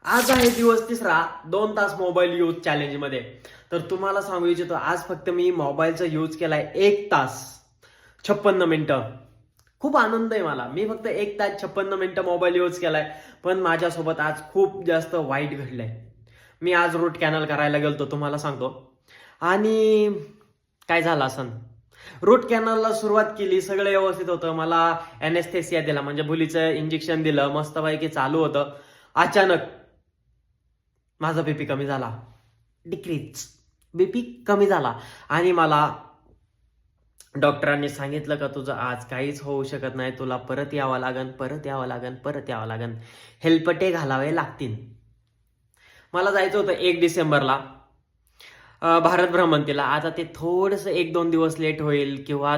आज आहे दिवस तिसरा 2 तास मोबाईल यूज चॅलेंज मध्ये. तर तुम्हाला सांगू इच्छितो, आज फक्त मी मोबाईलचा यूज केलाय 1 तास 56 मिनिटं. खूप आनंद आहे मला. मी फक्त 1 तास 56 मिनिटं मोबाईल यूज केलाय. पण माझ्यासोबत आज खूप जास्त वाईट घडलंय. मी आज रूट कॅनल करायला गेलतो, तुम्हाला सांगतो. आणि काय झालं असं, रूट कॅनलला सुरुवात केली, सगळं व्यवस्थित होतं. मला एनेस्थेसिया दिला, म्हणजे भुलीचं इंजेक्शन दिलं, मस्तपैकी चालू होतं. अचानक माझा बीपी कमी झाला. डिक्रीज बीपी कमी झाला. आणि मला डॉक्टरांनी सांगितलं का तुझं आज काहीच होऊ शकत नाही, तुला परत यावं लागन, परत यावं लागन, परत यावं लागन, हेलपटे घालावे लागतील. मला जायचं होतं 1 डिसेंबरला भारत भ्रमंतीला. आता ते थोडंसं 1-2 दिवस लेट होईल किंवा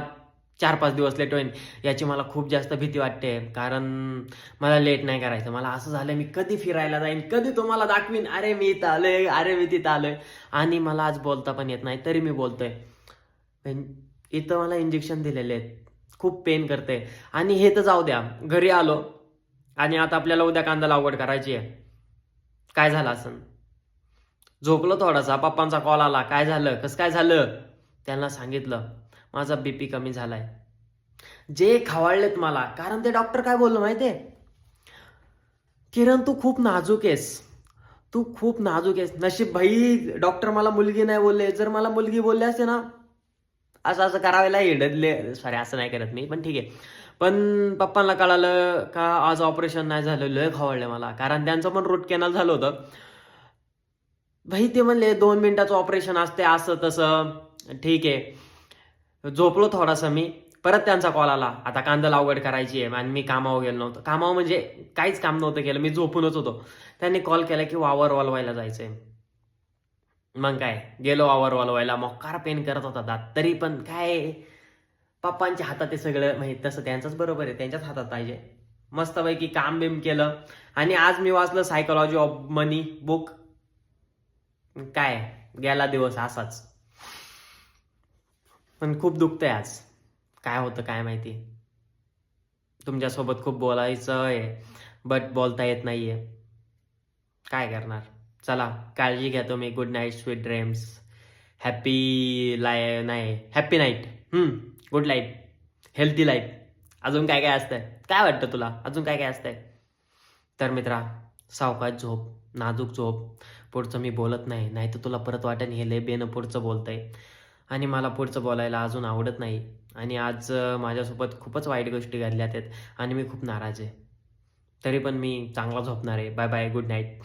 4-5 दिवस लेट होईल, याची मला खूप जास्त भीती वाटते. कारण मला लेट नाही करायचं. मला असं झालं, मी कधी फिरायला जाईन, कधी तुम्हाला दाखवीन, अरे मी इथं आलोय, अरे मी तिथं आलोय. आणि मला आज बोलता पण येत नाही, तरी मी बोलतोय. इथं मला इंजेक्शन दिलेले आहेत, खूप पेन करते. आणि हे तर जाऊ द्या, घरी आलो आणि आता आपल्याला उद्या कांदा लागवड करायची आहे. काय झालं असं, झोपलो थोडासा, पप्पांचा कॉल आला, काय झालं, कसं काय झालं. त्यांना सांगितलं माझा बीपी कमी झालाय. जे खवळलेत मला, कारण ते डॉक्टर काय बोललो माहितीये, किरण तू खूप नाजूक आहेस, तू खूप नाजूक आहेस. नशीब भाई डॉक्टर मला मुलगी नाही बोलले. जर मला मुलगी बोलले असते ना, असं असं करायला हिडले. सॉरी, असं नाही करत मी, पण ठीक आहे. पण पप्पांना कळालं का आज ऑपरेशन नाही झालं, लय खवळले मला, कारण त्यांचं पण रूट कॅनल झालं होतं. भाई ते म्हणले 2 मिनिटाचं ऑपरेशन असते, असं तसं. ठीक आहे, झोपलो थोडासा मी. परत त्यांचा कॉल आला, आता कांदा लागवड करायची आहे. आणि मी कामावर गेलो नव्हतो. कामावर म्हणजे काहीच काम नव्हतं केलं, मी झोपूनच होतो. त्यांनी कॉल केला की वावर वालवायला जायचंय. मग काय, गेलो वावर वालवायला. मोकार पेन करत होता दात, तरी पण काय, पप्पांच्या हातात आहे सगळं. म्हणजे तसं त्यांचंच बरोबर आहे, त्यांच्याच हातात पाहिजे. मस्तपैकी काम बिम केलं. आणि आज मी वाचलं सायकोलॉजी ऑफ मनी बुक. काय, गेला दिवस असाच. पण खूप दुखतंय आज. काय होतं काय माहिती. तुमच्यासोबत खूप बोलायचं आहे, बट बोलता येत नाहीये. काय करणार. चला, काळजी घ्या तुम्ही. Good night, sweet dreams, happy नाही, happy night. Good life, healthy life. अजून काय काय असतंय, काय वाटतं तुला, अजून काय काय असतंय. तर मित्रा, सावकाश झोप, नाजूक झोप. पुढचं मी बोलत नाही, नाही तर तुला परत वाटेल हे लय बेनं पुढचं बोलतंय. आणि मला पुढचं बोलायला अजून आवडत नाही. आणि आज माझ्यासोबत खूपच वाईट गोष्टी घडल्यात आहेत आणि मी खूप नाराज आहे. तरी पण मी चांगला झोपणार आहे. Bye bye, good night.